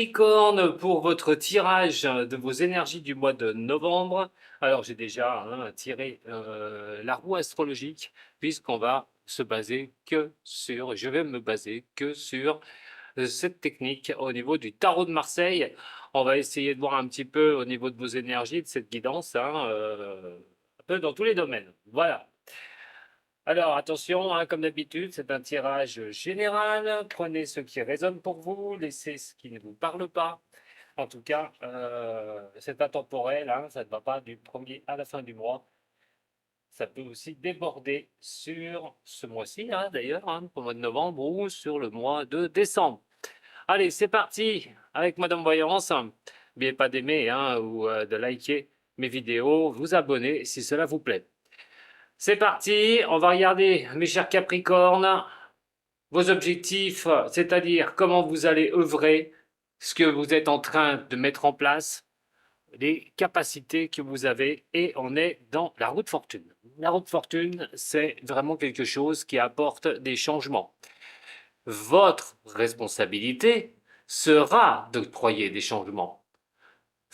Capricorne, pour votre tirage de vos énergies du mois de novembre, alors j'ai déjà tiré la roue astrologique, puisqu'on va se baser que sur, je vais me baser que sur cette technique au niveau du tarot de Marseille. On va essayer de voir un petit peu au niveau de vos énergies, de cette guidance, un peu dans tous les domaines. Voilà. Alors attention, comme d'habitude, c'est un tirage général. Prenez ce qui résonne pour vous, laissez ce qui ne vous parle pas. En tout cas, c'est intemporel, ça ne va pas du premier à la fin du mois. Ça peut aussi déborder sur ce mois-ci, d'ailleurs, pour le mois de novembre ou sur le mois de décembre. Allez, c'est parti avec Madame Voyance. N'oubliez pas d'aimer ou de liker mes vidéos, vous abonner si cela vous plaît. C'est parti, on va regarder, mes chers Capricornes, vos objectifs, c'est-à-dire comment vous allez œuvrer, ce que vous êtes en train de mettre en place, les capacités que vous avez, et on est dans la roue de fortune. La roue de fortune, c'est vraiment quelque chose qui apporte des changements. Votre responsabilité sera d'octroyer des changements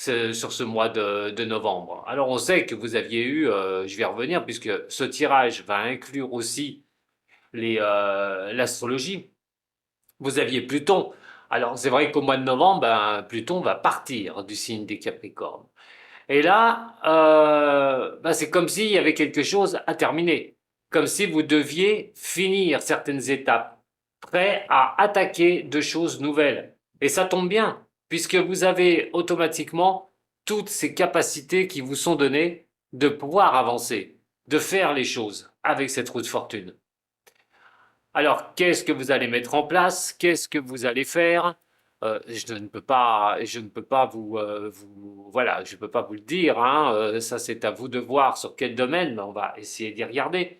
sur ce mois de novembre. Alors on sait que vous aviez eu, je vais revenir, puisque ce tirage va inclure aussi l'astrologie. Vous aviez Pluton. Alors c'est vrai qu'au mois de novembre, Pluton va partir du signe des Capricornes. Et là, c'est comme s'il y avait quelque chose à terminer, comme si vous deviez finir certaines étapes, prêt à attaquer de choses nouvelles. Et ça tombe bien, puisque vous avez automatiquement toutes ces capacités qui vous sont données de pouvoir avancer, de faire les choses avec cette roue de fortune. Alors, qu'est-ce que vous allez mettre en place? Qu'est-ce que vous allez faire? Je ne peux pas voilà, je peux pas vous le dire. Ça, c'est à vous de voir sur quel domaine, mais on va essayer d'y regarder.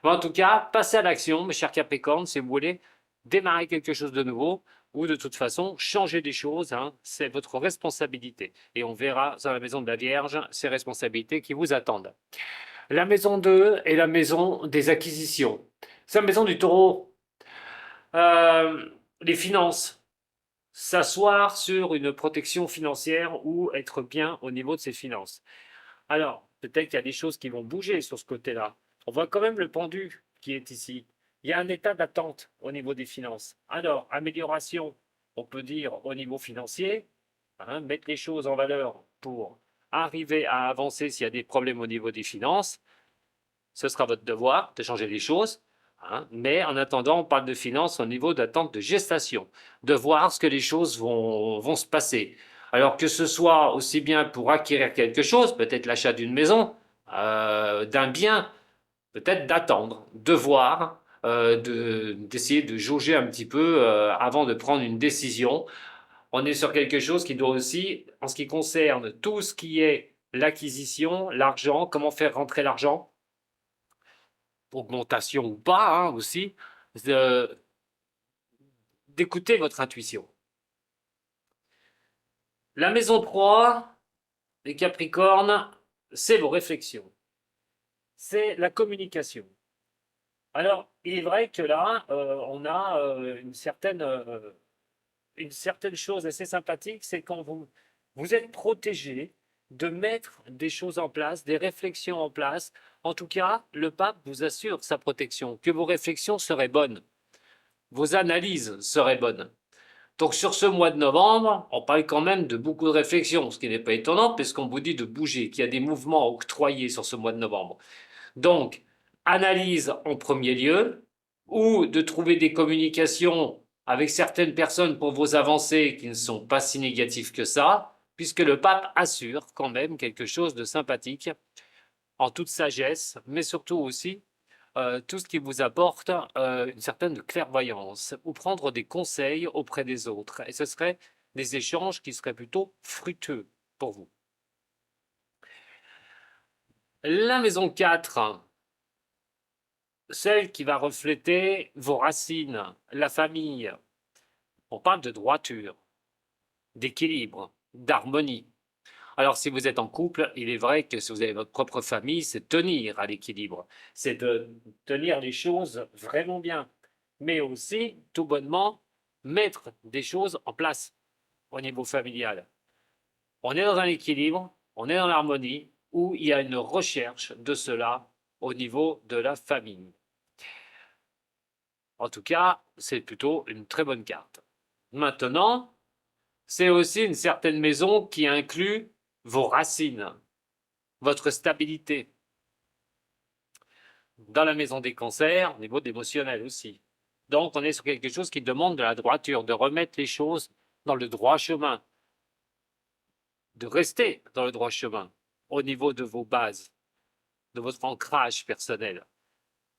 Mais en tout cas, passez à l'action, mes chers Capricornes, si vous voulez démarrer quelque chose de nouveau ou de toute façon changer des choses. C'est votre responsabilité. Et on verra dans la maison de la Vierge ces responsabilités qui vous attendent. La maison 2 est la maison des acquisitions. C'est la maison du taureau. Les finances. S'asseoir sur une protection financière ou être bien au niveau de ses finances. Alors, peut-être qu'il y a des choses qui vont bouger sur ce côté-là. On voit quand même le pendu qui est ici. Il y a un état d'attente au niveau des finances. Alors, amélioration, on peut dire au niveau financier, mettre les choses en valeur pour arriver à avancer s'il y a des problèmes au niveau des finances. Ce sera votre devoir de changer les choses. Mais en attendant, on parle de finances au niveau d'attente de gestation, de voir ce que les choses vont se passer. Alors que ce soit aussi bien pour acquérir quelque chose, peut-être l'achat d'une maison, d'un bien, peut-être d'attendre, de voir, d'essayer de jauger un petit peu avant de prendre une décision. On est sur quelque chose qui doit aussi, en ce qui concerne tout ce qui est l'acquisition, l'argent, comment faire rentrer l'argent, augmentation ou pas aussi, d'écouter votre intuition. La maison 3, les Capricornes, c'est vos réflexions. C'est la communication. Alors, il est vrai que là, on a une certaine chose assez sympathique, c'est quand vous êtes protégé de mettre des choses en place, des réflexions en place. En tout cas, le pape vous assure sa protection, que vos réflexions seraient bonnes, vos analyses seraient bonnes. Donc sur ce mois de novembre, on parle quand même de beaucoup de réflexions, ce qui n'est pas étonnant puisqu'on vous dit de bouger, qu'il y a des mouvements octroyés sur ce mois de novembre. Donc, analyse en premier lieu, ou de trouver des communications avec certaines personnes pour vos avancées qui ne sont pas si négatives que ça, puisque le pape assure quand même quelque chose de sympathique, en toute sagesse, mais surtout aussi tout ce qui vous apporte une certaine clairvoyance, ou prendre des conseils auprès des autres. Et ce seraient des échanges qui seraient plutôt fructueux pour vous. La maison 4, celle qui va refléter vos racines, la famille. On parle de droiture, d'équilibre, d'harmonie. Alors si vous êtes en couple, il est vrai que si vous avez votre propre famille, c'est tenir à l'équilibre, c'est de tenir les choses vraiment bien, mais aussi, tout bonnement, mettre des choses en place. au niveau familial. On est dans un équilibre, on est dans l'harmonie, où il y a une recherche de cela au niveau de la famille. En tout cas, c'est plutôt une très bonne carte. Maintenant, c'est aussi une certaine maison qui inclut vos racines, votre stabilité. Dans la maison des cancers, au niveau émotionnel aussi. Donc, on est sur quelque chose qui demande de la droiture, de remettre les choses dans le droit chemin, de rester dans le droit chemin au niveau de vos bases, de votre ancrage personnel.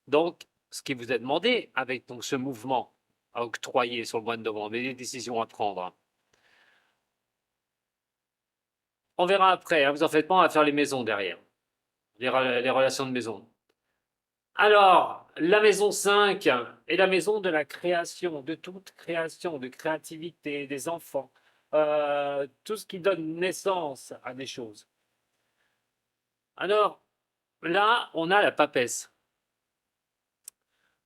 Donc, ce qui vous est demandé avec donc, ce mouvement à octroyer sur le mois de novembre, et les décisions à prendre. On verra après, hein, vous en faites pas, on va faire les maisons derrière, les relations de maison. Alors, la maison 5 est la maison de la création, de toute création, de créativité, des enfants, tout ce qui donne naissance à des choses. Alors, là, on a la papesse.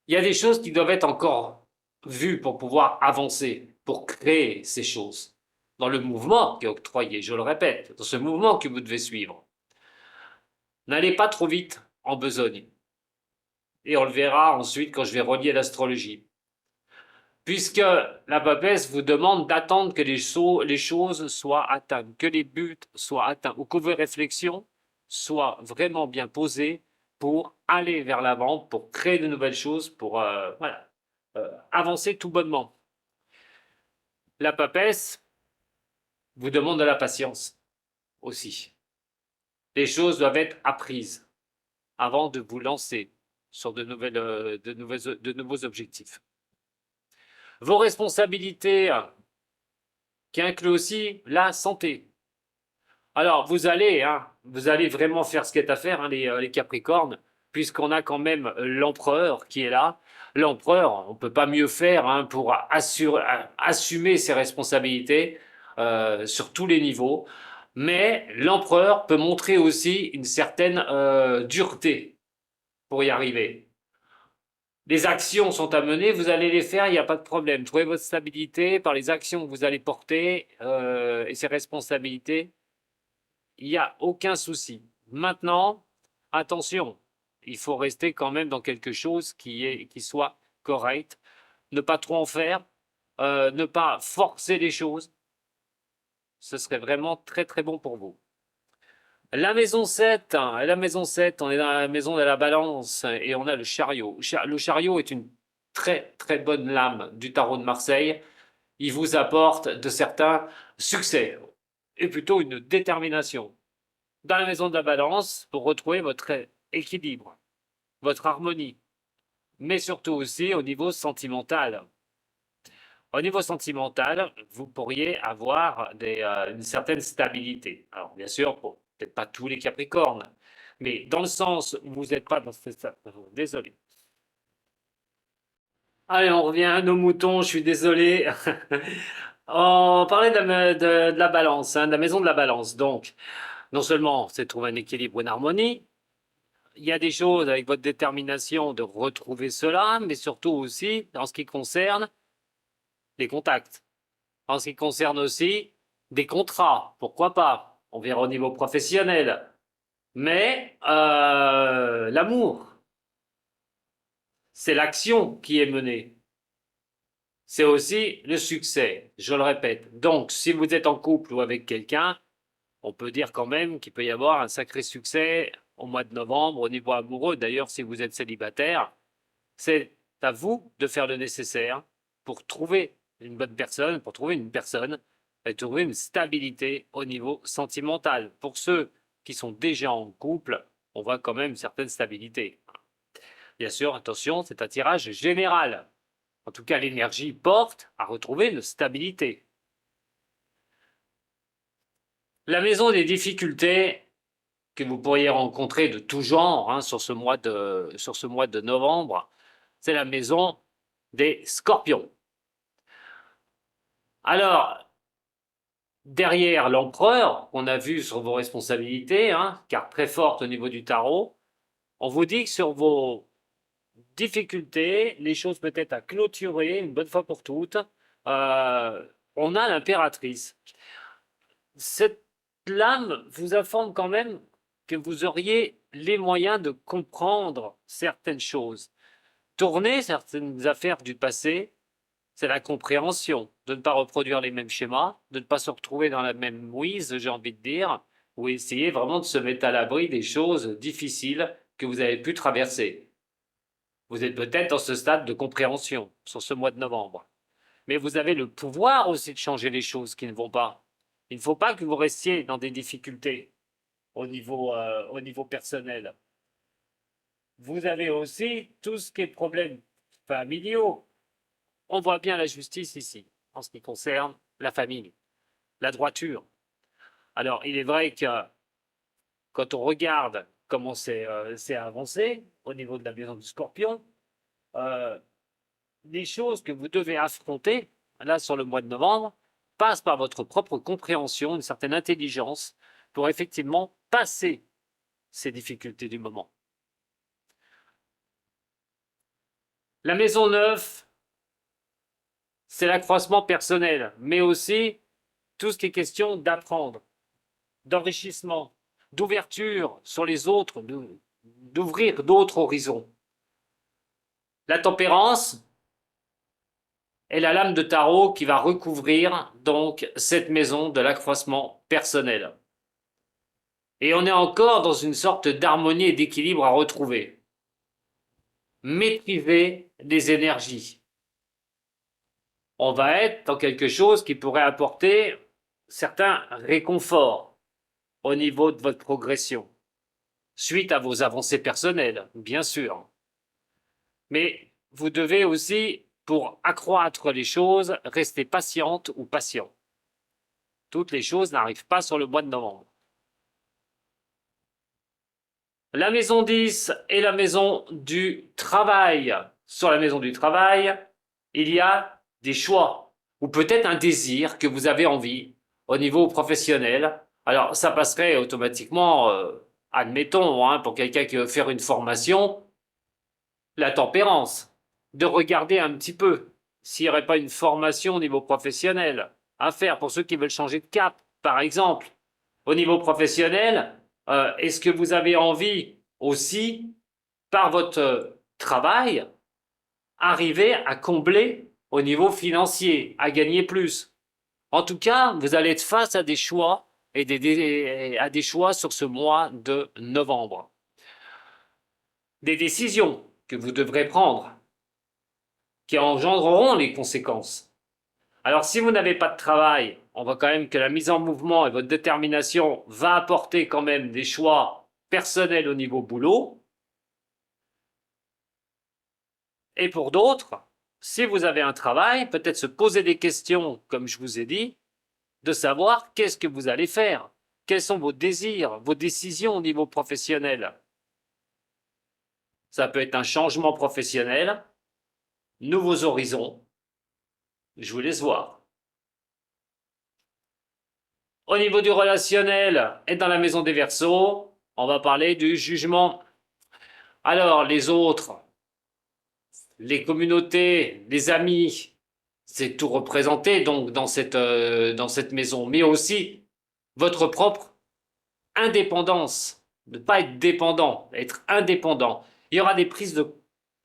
Il y a des choses qui doivent être encore vues pour pouvoir avancer, pour créer ces choses. Dans le mouvement qui est octroyé, je le répète, dans ce mouvement que vous devez suivre. N'allez pas trop vite en besogne. Et on le verra ensuite quand je vais relier l'astrologie. Puisque la papesse vous demande d'attendre que les choses soient atteintes, que les buts soient atteints, ou que vos réflexions soient vraiment bien posées pour aller vers l'avant, pour créer de nouvelles choses, pour avancer tout bonnement. La papesse vous demande de la patience aussi. Les choses doivent être apprises avant de vous lancer sur de nouveaux objectifs. Vos responsabilités, qui incluent aussi la santé. Alors, vous allez vraiment faire ce qu'il y a à faire, hein, les Capricornes, puisqu'on a quand même l'empereur qui est là. L'empereur, on ne peut pas mieux faire hein, pour assumer ses responsabilités sur tous les niveaux. Mais l'empereur peut montrer aussi une certaine dureté pour y arriver. Les actions sont à mener, vous allez les faire, il n'y a pas de problème. Trouvez votre stabilité par les actions que vous allez porter et ces responsabilités. Il n'y a aucun souci. Maintenant, attention, il faut rester quand même dans quelque chose qui soit correct. Ne pas trop en faire, ne pas forcer les choses. Ce serait vraiment très très bon pour vous. La maison 7, on est dans la maison de la balance et on a le chariot. Le chariot est une très très bonne lame du tarot de Marseille. Il vous apporte de certains succès et plutôt une détermination. Dans la maison de la balance, pour retrouver votre équilibre, votre harmonie, mais surtout aussi au niveau sentimental. Au niveau sentimental, vous pourriez avoir une certaine stabilité. Alors, bien sûr, peut-être pas tous les Capricornes, mais dans le sens où vous n'êtes pas dans cette... Désolé. Allez, on revient à nos moutons, je suis désolé. On parlait de la balance, hein, de la maison de la balance. Donc, non seulement c'est trouver un équilibre, une harmonie, il y a des choses avec votre détermination de retrouver cela, mais surtout aussi en ce qui concerne les contacts. En ce qui concerne aussi des contrats, pourquoi pas, on verra au niveau professionnel. Mais l'amour, c'est l'action qui est menée. C'est aussi le succès, je le répète. Donc, si vous êtes en couple ou avec quelqu'un, on peut dire quand même qu'il peut y avoir un sacré succès au mois de novembre au niveau amoureux. D'ailleurs, si vous êtes célibataire, c'est à vous de faire le nécessaire pour trouver une bonne personne, pour trouver une personne et trouver une stabilité au niveau sentimental. Pour ceux qui sont déjà en couple, on voit quand même une certaine stabilité. Bien sûr, attention, c'est un tirage général. En tout cas, l'énergie porte à retrouver une stabilité. La maison des difficultés que vous pourriez rencontrer de tout genre hein, sur ce mois de novembre, c'est la maison des scorpions. Alors, derrière l'empereur, qu'on a vu sur vos responsabilités, hein, carte très forte au niveau du tarot, on vous dit que sur vos difficultés, les choses peut-être à clôturer une bonne fois pour toutes, on a l'impératrice cette lame vous informe quand même que vous auriez les moyens de comprendre certaines choses. Tourner certaines affaires du passé, c'est la compréhension, de ne pas reproduire les mêmes schémas, de ne pas se retrouver dans la même mouise, j'ai envie de dire, ou essayer vraiment de se mettre à l'abri des choses difficiles que vous avez pu traverser. Vous êtes peut-être dans ce stade de compréhension sur ce mois de novembre. Mais vous avez le pouvoir aussi de changer les choses qui ne vont pas. Il ne faut pas que vous restiez dans des difficultés au niveau personnel. Vous avez aussi tout ce qui est problèmes familiaux. On voit bien la justice ici, en ce qui concerne la famille, la droiture. Alors, il est vrai que quand on regarde comment c'est avancé au niveau de la maison du Scorpion, euh, les choses que vous devez affronter, là, sur le mois de novembre, passent par votre propre compréhension, une certaine intelligence, pour effectivement passer ces difficultés du moment. La maison neuve, c'est l'accroissement personnel, mais aussi tout ce qui est question d'apprendre, d'enrichissement, d'ouverture sur les autres, d'ouvrir d'autres horizons. La tempérance est la lame de tarot qui va recouvrir donc cette maison de l'accroissement personnel. Et on est encore dans une sorte d'harmonie et d'équilibre à retrouver. Maîtriser les énergies. On va être dans quelque chose qui pourrait apporter certains réconforts au niveau de votre progression, suite à vos avancées personnelles, bien sûr. Mais vous devez aussi, pour accroître les choses, rester patiente ou patient. Toutes les choses n'arrivent pas sur le mois de novembre. La maison 10 est la maison du travail. Sur la maison du travail, il y a des choix, ou peut-être un désir que vous avez envie au niveau professionnel. Alors, ça passerait automatiquement, admettons, hein, pour quelqu'un qui veut faire une formation, la tempérance, de regarder un petit peu s'il n'y aurait pas une formation au niveau professionnel à faire pour ceux qui veulent changer de cap, par exemple. Au niveau professionnel, est-ce que vous avez envie aussi, par votre travail, arriver à combler au niveau financier, à gagner plus? En tout cas, vous allez être face à des choix à des choix sur ce mois de novembre. Des décisions que vous devrez prendre qui engendreront les conséquences. Alors si vous n'avez pas de travail, on voit quand même que la mise en mouvement et votre détermination va apporter quand même des choix personnels au niveau boulot. Et pour d'autres, si vous avez un travail, peut-être se poser des questions, comme je vous ai dit, de savoir qu'est-ce que vous allez faire, quels sont vos désirs, vos décisions au niveau professionnel. Ça peut être un changement professionnel, nouveaux horizons. Je vous laisse voir. Au niveau du relationnel et dans la maison des Verseaux, on va parler du jugement. Alors, les autres, les communautés, les amis, c'est tout représenté donc dans cette maison, mais aussi votre propre indépendance, ne pas être dépendant, être indépendant. Il y aura des prises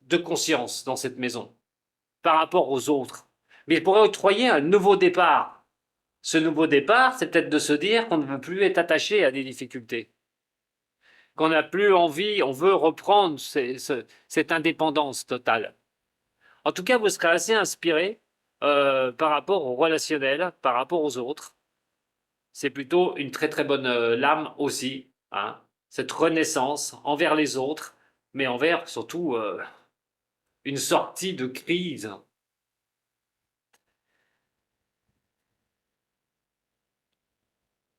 de conscience dans cette maison par rapport aux autres. Mais il pourrait octroyer un nouveau départ. Ce nouveau départ, c'est peut-être de se dire qu'on ne veut plus être attaché à des difficultés, qu'on n'a plus envie, on veut reprendre cette indépendance totale. En tout cas, vous serez assez inspiré par rapport au relationnel, par rapport aux autres. C'est plutôt une très très bonne lame aussi, hein, cette renaissance envers les autres, mais envers surtout une sortie de crise.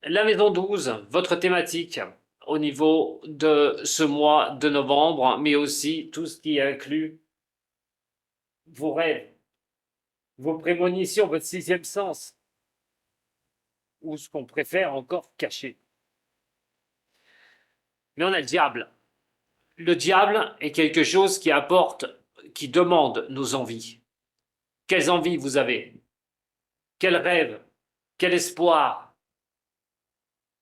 La maison 12, votre thématique au niveau de ce mois de novembre, mais aussi tout ce qui inclut vos rêves, vos prémonitions, votre sixième sens, ou ce qu'on préfère encore cacher. Mais on a le diable. Le diable est quelque chose qui apporte, qui demande nos envies. Quelles envies vous avez? Quels rêves? Quel espoir?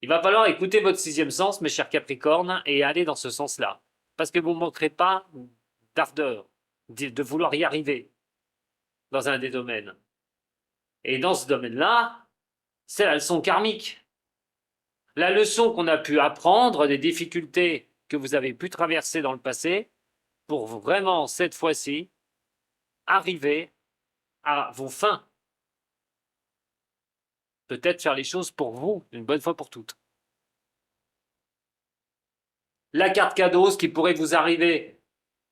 Il va falloir écouter votre sixième sens, mes chers Capricornes, et aller dans ce sens-là. Parce que vous ne manquerez pas d'ardeur, de vouloir y arriver dans un des domaines. Et dans ce domaine-là, c'est la leçon karmique. La leçon qu'on a pu apprendre des difficultés que vous avez pu traverser dans le passé pour vraiment, cette fois-ci, arriver à vos fins. Peut-être faire les choses pour vous, une bonne fois pour toutes. La carte cadeau, ce qui pourrait vous arriver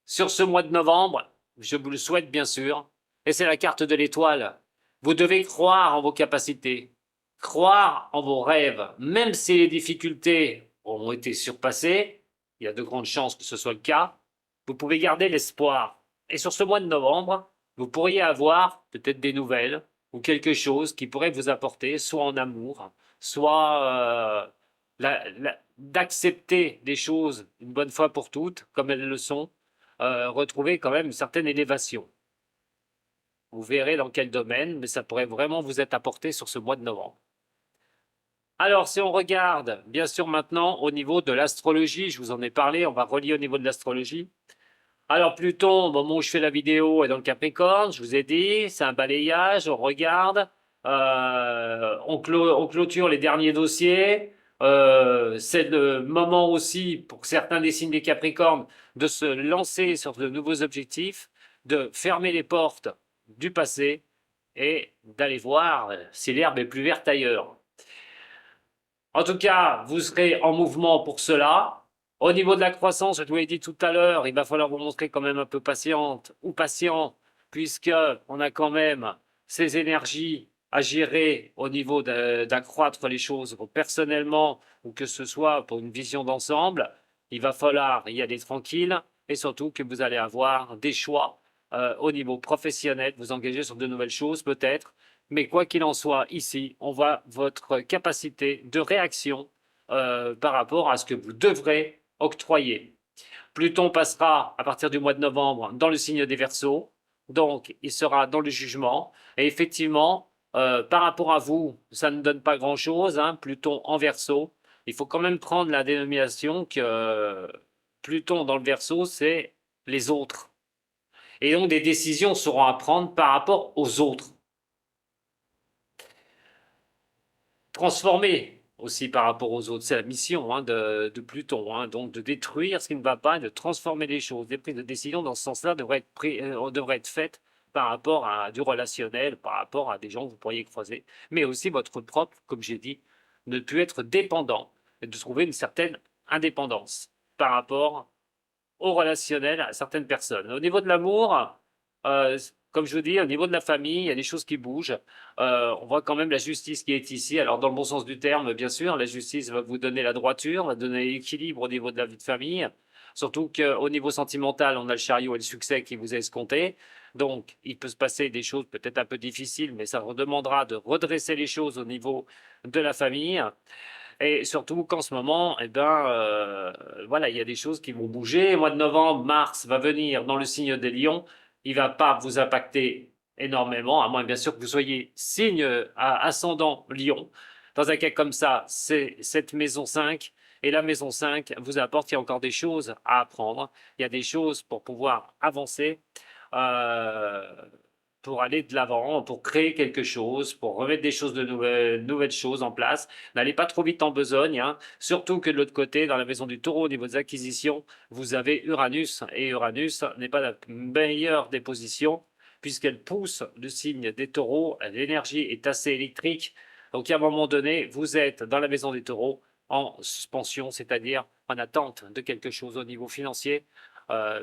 sur ce mois de novembre, je vous le souhaite bien sûr, et c'est la carte de l'étoile. Vous devez croire en vos capacités, croire en vos rêves, même si les difficultés ont été surpassées, il y a de grandes chances que ce soit le cas, vous pouvez garder l'espoir. Et sur ce mois de novembre, vous pourriez avoir peut-être des nouvelles ou quelque chose qui pourrait vous apporter, soit en amour, soit d'accepter des choses une bonne fois pour toutes, comme elles le sont, retrouver quand même une certaine élévation. Vous verrez dans quel domaine, mais ça pourrait vraiment vous être apporté sur ce mois de novembre. Alors, si on regarde, bien sûr, maintenant, au niveau de l'astrologie, je vous en ai parlé, on va relier au niveau de l'astrologie. Alors, Pluton, au moment où je fais la vidéo, est dans le Capricorne, je vous ai dit, c'est un balayage, on regarde, on clôture les derniers dossiers. C'est le moment aussi, pour certains des signes des Capricornes, de se lancer sur de nouveaux objectifs, de fermer les portes du passé et d'aller voir si l'herbe est plus verte ailleurs. En tout cas, vous serez en mouvement pour cela. Au niveau de la croissance, je vous l'ai dit tout à l'heure, il va falloir vous montrer quand même un peu patiente ou patient, puisqu'on a quand même ces énergies à gérer au niveau d'accroître les choses personnellement ou que ce soit pour une vision d'ensemble. Il va falloir y aller tranquille et surtout que vous allez avoir des choix au niveau professionnel, vous engager sur de nouvelles choses peut-être, mais quoi qu'il en soit, ici, on voit votre capacité de réaction par rapport à ce que vous devrez octroyer. Pluton passera à partir du mois de novembre dans le signe des Verseaux, donc il sera dans le jugement. Et effectivement, par rapport à vous, ça ne donne pas grand-chose, hein, Pluton en Verseau. Il faut quand même prendre la dénomination que Pluton dans le Verseau, c'est les autres. Et donc des décisions seront à prendre par rapport aux autres. Transformer aussi par rapport aux autres. C'est la mission hein, de Pluton, hein, donc de détruire ce qui ne va pas et de transformer les choses. Les prises de décision dans ce sens-là devraient être faites par rapport à du relationnel, par rapport à des gens que vous pourriez croiser, mais aussi votre propre, comme j'ai dit, ne plus être dépendant et de trouver une certaine indépendance par rapport au relationnel à certaines personnes. Au niveau de l'amour, comme je vous dis, au niveau de la famille, il y a des choses qui bougent. On voit quand même la justice qui est ici. Alors, dans le bon sens du terme, bien sûr, la justice va vous donner la droiture, va donner l'équilibre au niveau de la vie de famille. Surtout qu'au niveau sentimental, on a le chariot et le succès qui vous est escompté. Donc, il peut se passer des choses peut-être un peu difficiles, mais ça redemandera de redresser les choses au niveau de la famille. Et surtout qu'en ce moment, eh ben, voilà, il y a des choses qui vont bouger. Au mois de novembre, Mars va venir dans le signe des Lions. Il ne va pas vous impacter énormément, à moins bien sûr que vous soyez signe ascendant Lion. Dans un cas comme ça, c'est cette maison 5. Et la maison 5 vous apporte, il y a encore des choses à apprendre. Il y a des choses pour pouvoir avancer. Euh, pour aller de l'avant, pour créer quelque chose, pour remettre des choses de nouvelles choses en place. N'allez pas trop vite en besogne, hein. Surtout que de l'autre côté, dans la maison du taureau, au niveau des acquisitions, vous avez Uranus, et Uranus n'est pas la meilleure des positions, puisqu'elle pousse le signe des taureaux, l'énergie est assez électrique, donc à un moment donné, vous êtes dans la maison des taureaux en suspension, c'est-à-dire en attente de quelque chose au niveau financier,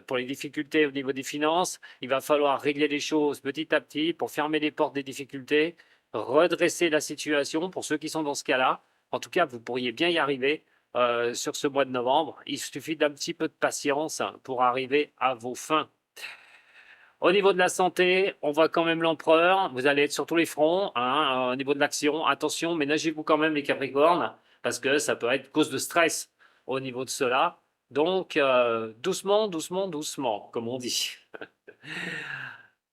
pour les difficultés au niveau des finances, il va falloir régler les choses petit à petit pour fermer les portes des difficultés, redresser la situation pour ceux qui sont dans ce cas-là. En tout cas, vous pourriez bien y arriver sur ce mois de novembre. Il suffit d'un petit peu de patience pour arriver à vos fins. Au niveau de la santé, on voit quand même l'empereur. Vous allez être sur tous les fronts. Hein, au niveau de l'action, attention, ménagez-vous quand même les Capricornes, parce que ça peut être cause de stress au niveau de cela. Donc, doucement, doucement, doucement, comme on dit.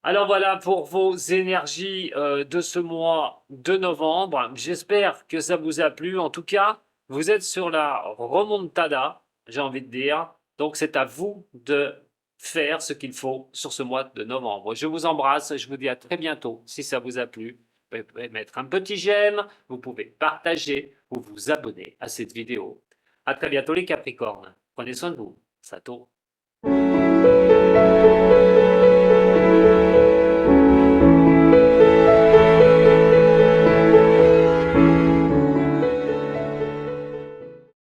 Alors voilà pour vos énergies de ce mois de novembre. J'espère que ça vous a plu. En tout cas, Vous êtes sur la remontada, j'ai envie de dire. Donc, c'est à vous de faire ce qu'il faut sur ce mois de novembre. Je vous embrasse et je vous dis à très bientôt. Si ça vous a plu, vous pouvez mettre un petit j'aime, vous pouvez partager ou vous abonner à cette vidéo. À très bientôt les Capricornes. Prenez soin de vous. Sato.